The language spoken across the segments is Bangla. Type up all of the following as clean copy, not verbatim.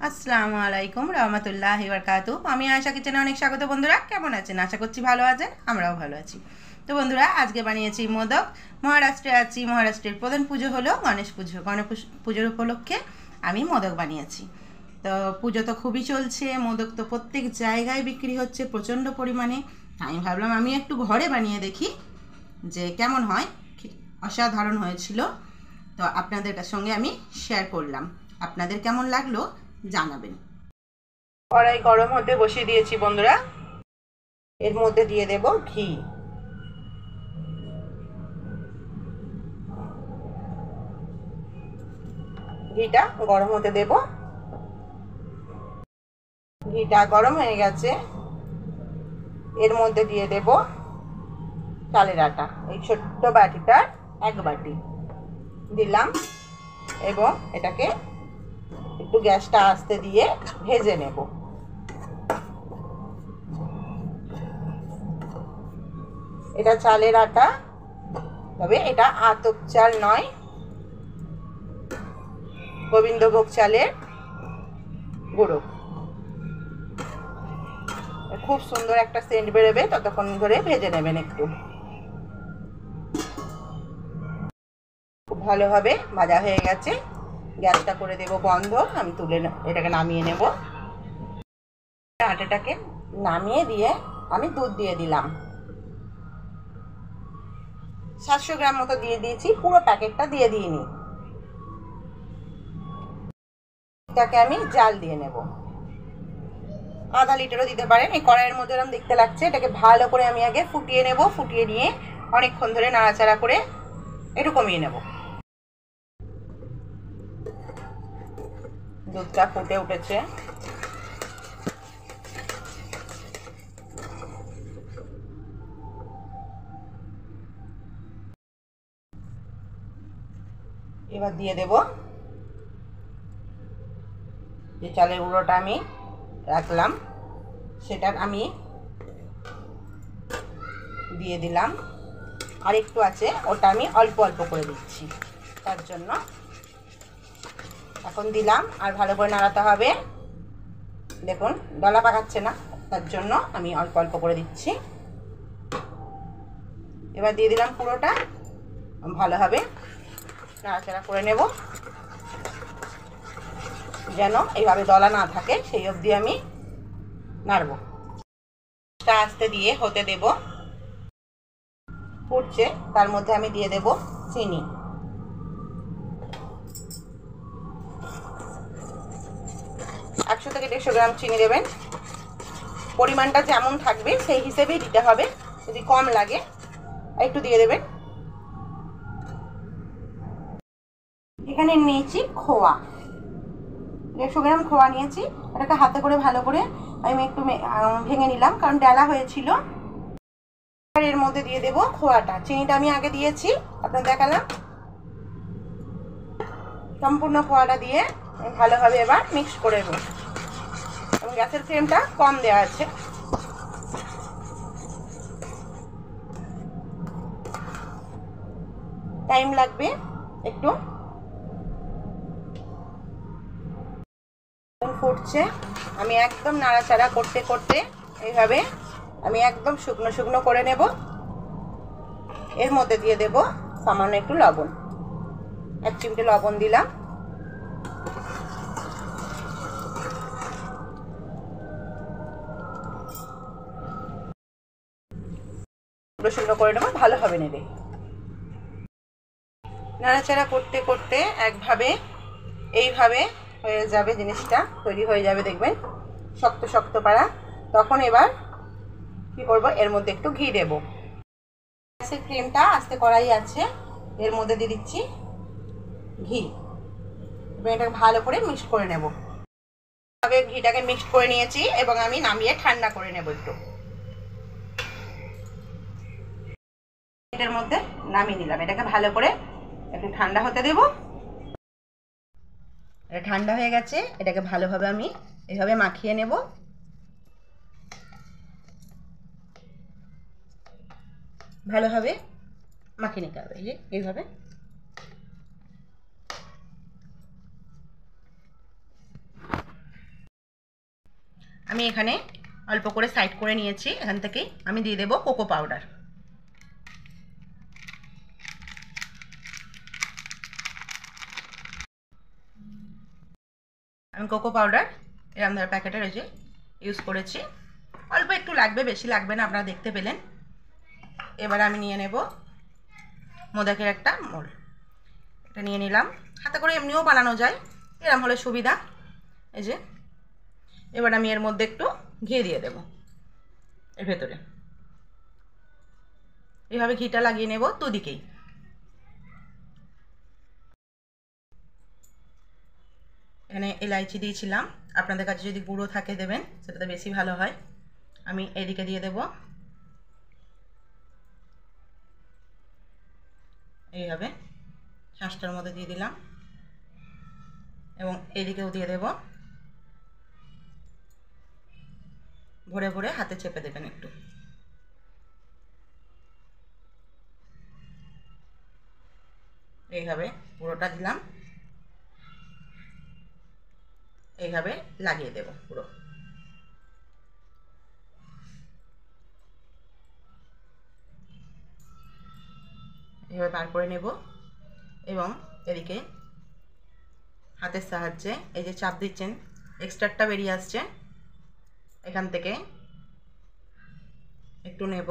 আসসালামু আলাইকুম রহমতুল্লাহি বারাকাতুহু। আমি আয়শা কিচেনে অনেক স্বাগত। বন্ধুরা কেমন আছেন? আশা করছি ভালো আছেন, আমরাও ভালো আছি। তো বন্ধুরা আজকে বানিয়েছি মোদক। মহারাষ্ট্রে আছি, মহারাষ্ট্রের প্রধান পুজো হলো গণেশ পুজো। গণেশ পুজোর উপলক্ষে আমি মোদক বানিয়েছি। তো পুজো তো খুবই চলছে, মোদক তো প্রত্যেক জায়গায় বিক্রি হচ্ছে প্রচণ্ড পরিমাণে। আমি ভাবলাম আমি একটু ঘরে বানিয়ে দেখি যে কেমন হয়। অসাধারণ হয়েছিল, তো আপনাদের সঙ্গে আমি শেয়ার করলাম। আপনাদের কেমন লাগলো জানাবেন। কড়াই গরম হতে বসিয়ে দিয়েছি বন্ধুরা, এর মধ্যে দিয়ে দেব ঘি। ঘিটা গরম হতে দেব। ঘিটা গরম হয়ে গেছে, এর মধ্যে দিয়ে দেব চালের আটা। এই ছোট্ট বাটিটার 1 বাটি দিলাম এবং এটাকে একটু গ্যাসটা আস্তে দিয়ে ভেজে নেব। এটা চালের আটা, তবে এটা আতপ চাল নয়, গোবিন্দভোগ চালের গুঁড়ো। খুব সুন্দর একটা সেন্ট বেরোবে, ততক্ষণ ধরে ভেজে নেবেন একটু। খুব ভালোভাবে ভাজা হয়ে গেছে, গ্যাসটা করে দেব বন্ধ। আমি তুলে এটাকে নামিয়ে নেব। আটাটাকে নামিয়ে দিয়ে আমি দুধ দিয়ে দিলাম। 700 গ্রাম মতো দিয়ে দিয়েছি, পুরো প্যাকেটটা দিয়ে দিইনি। এটাকে আমি জাল দিয়ে নেব। আধা লিটারও দিতে পারেন। এই কড়াইয়ের মধ্যে এরকম দেখতে লাগছে। এটাকে ভালো করে আমি আগে ফুটিয়ে নেব। ফুটিয়ে নিয়ে অনেকক্ষণ ধরে নাড়াচাড়া করে একটু কমিয়ে নেব। দুধটা ফুটে উঠেছে। এবার দিয়ে দেব যে চালের গুঁড়োটা আমি রাখলাম, সেটা আমি দিয়ে দিলাম। আর একটু আছে, ওটা আমি অল্প অল্প করে দিচ্ছি। তার জন্য এখন দিলাম, আর ভালো করে নাড়াতে হবে। দেখুন দলা পাকাচ্ছে না, তার জন্য আমি অল্প অল্প করে দিচ্ছি। এবার দিয়ে দিলাম পুরোটা, ভালোভাবে নাড়াচাড়া করে নেব যেন এইভাবে দলা না থাকে, সেই অবধি আমি নাড়ব। আস্তে দিয়ে হতে দেব। ফুটছে, তার মধ্যে আমি দিয়ে দেব চিনি। একশো থেকে 150 গ্রাম চিনি দেবেন। পরিমাণটা যেমন থাকবে সেই হিসেবেই দিতে হবে। যদি কম লাগে একটু দিয়ে দেবেন। এখানে নিয়েছি খোয়া, 150 গ্রাম খোয়া নিয়েছি। এটাকে হাতে করে ভালো করে আমি একটু ভেঙে নিলাম, কারণ ডালা হয়েছিল। এর মধ্যে দিয়ে দেব খোয়াটা। চিনিটা আমি আগে দিয়েছি, আপনার দেখালাম। সম্পূর্ণ খোয়াটা দিয়ে ভালোভাবে এবার মিক্স করে দেব, এবং গ্যাসের ফ্লেমটা কম দেওয়া আছে। টাইম লাগবে একটু। ফুটছে, আমি একদম নাড়াচাড়া করতে করতে এইভাবে আমি একদম শুকনো শুকনো করে নেব। এর মধ্যে দিয়ে দেব সামান্য একটু লবণ। 1 চিমটে লবণ দিলাম। শুকনো করে নেব, ভালো হবে নেবে। নাড়াচাড়া করতে করতে একভাবে এইভাবে হয়ে যাবে, জিনিসটা তৈরি হয়ে যাবে, দেখবেন শক্ত শক্ত পাড়া। তখন এবার কি করব, এর মধ্যে একটু ঘি দেব। গ্যাসের ফ্লেমটা আস্তে কড়াই আছে, এর মধ্যে দিয়ে দিচ্ছি ঘি। এবং এটাকে ভালো করে মিক্স করে নেব। আগে ঘিটাকে মিক্স করে নিয়েছি এবং আমি নামিয়ে ঠান্ডা করে নেব একটু। এটার মধ্যে নামিয়ে নিলাম। এটাকে ভালো করে একটু ঠান্ডা হতে দেব। এটা ঠান্ডা হয়ে গেছে, এটাকে ভালোভাবে আমি এইভাবে মাখিয়ে নেব। ভালোভাবে মাখিয়ে নিতে হবে, এইভাবে। আমি এখানে অল্প করে সাইড করে নিয়েছি। এখান থেকেই আমি দিয়ে দেব কোকো পাউডার। আমি কোকো পাউডার এরকম ধরে প্যাকেটে রয়েছে ইউজ করেছি। অল্প একটু লাগবে, বেশি লাগবে না, আপনারা দেখতে পেলেন। এবার আমি নিয়ে নেব মোদকের একটা মোল। এটা নিয়ে নিলাম। হাতে করে এমনিও বানানো যায়, এরকম হলে সুবিধা। এই যে এবার আমি এর মধ্যে একটু ঘি দিয়ে দেব এর ভেতরে। এইভাবে ঘিটা লাগিয়ে নেব দুদিকেই। এখানে এলাইচি দিয়েছিলাম, আপনাদের কাছে যদি গুঁড়ো থাকে দেবেন, সেটাতে বেশি ভালো হয়। আমি এদিকে দিয়ে দেব এইভাবে শাঁসটার মধ্যে দিয়ে দিলাম, এবং এদিকেও দিয়ে দেব। ভরে ভরে হাতে চেপে দেবেন একটু। এইভাবে পুরোটা দিলাম, এইভাবে লাগিয়ে দেব পুরো। এইভাবে বার করে নেব, এবং এদিকে হাতের সাহায্যে এই যে চাপ দিচ্ছেন, এক্সট্রাটা বেরিয়ে আসছে, এখান থেকে একটু নেব,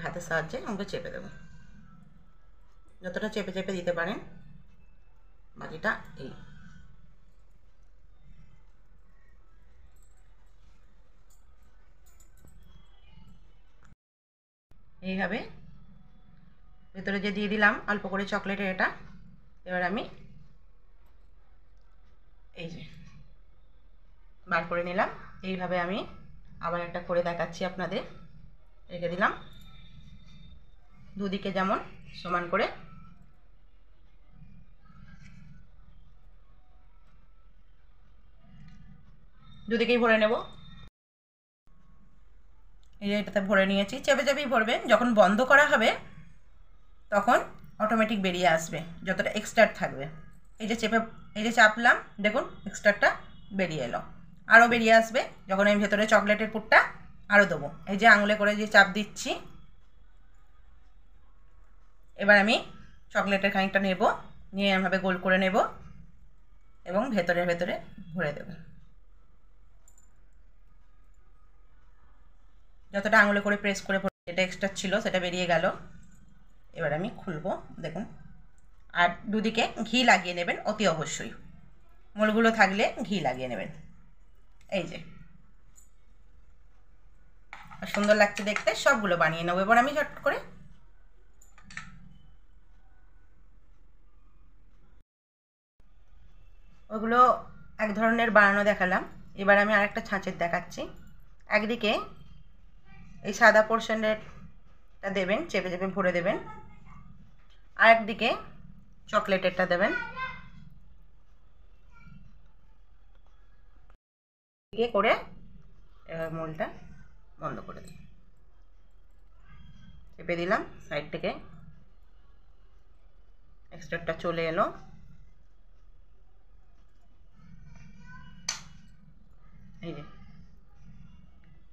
হাতের সাহায্যে আমাকে চেপে দেব। যতটা চেপে চেপে দিতে পারেন, বাকিটা এইভাবে ভেতরে যে দিয়ে দিলাম অল্প করে চকলেটের এটা। এবার আমি এই যে বার করে নিলাম। এইভাবে আমি আবার একটা করে দেখাচ্ছি আপনাদের। রেখে দিলাম দুদিকে যেমন সমান করে। দুদিকেই ভরে নেব। এই যে এটাতে ভরে নিয়েছি। চেপে চেপেই ভরবেন, যখন বন্ধ করা হবে তখন অটোমেটিক বেরিয়ে আসবে যতটা এক্সট্রা থাকবে। এই যে এই যে চাপলাম, দেখুন এক্সট্রাটা বেরিয়ে এলো। আরও বেরিয়ে আসবে যখন আমি ভেতরে চকলেটের পুরটা আরও দেবো। এই যে আঙুলে করে যে চাপ দিচ্ছি। এবার আমি চকলেটের খানিকটা নেব, নিয়ে এভাবে গোল করে নেব এবং ভেতরে ভেতরে ভরে দেব। যতটা আঙুলে করে প্রেস করে যেটা এক্সট্রা ছিল সেটা বেরিয়ে গেল। এবার আমি খুলবো, দেখুন। আর দুদিকে ঘি লাগিয়ে নেবেন অতি অবশ্যই। মোলগুলো থাকলে ঘি লাগিয়ে নেবেন। এই যে সুন্দর লাগছে দেখতে। সবগুলো বানিয়ে নেবো এবার আমি ঝট করে। ওগুলো এক ধরনের বানানো দেখালাম। এবার আমি আরেকটা ছাঁচের দেখাচ্ছি। একদিকে এই সাদা পোর্শনেরটা দেবেন, চেপে চেপে ভরে দেবেন। আরেকদিকে চকলেটেরটা দেবেন। দিকে করে মোলটা বন্ধ করে দিন। চেপে দিলাম, সাইড থেকে এক্সট্রাটা চলে এলো। এই যে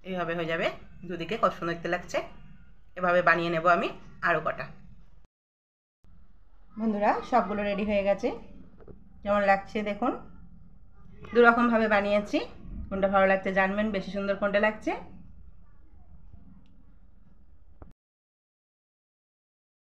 এইভাবে হয়ে যাবে। দুদিকে কত সুন্দর দেখতে লাগছে। এভাবে বানিয়ে নেব আমি আরও কটা। বন্ধুরা সবগুলো রেডি হয়ে গেছে। যেমন লাগছে দেখুন, দুরকমভাবে বানিয়েছি। কোনটা ভালো লাগছে জানবেন, বেশি সুন্দর কোনটা লাগছে।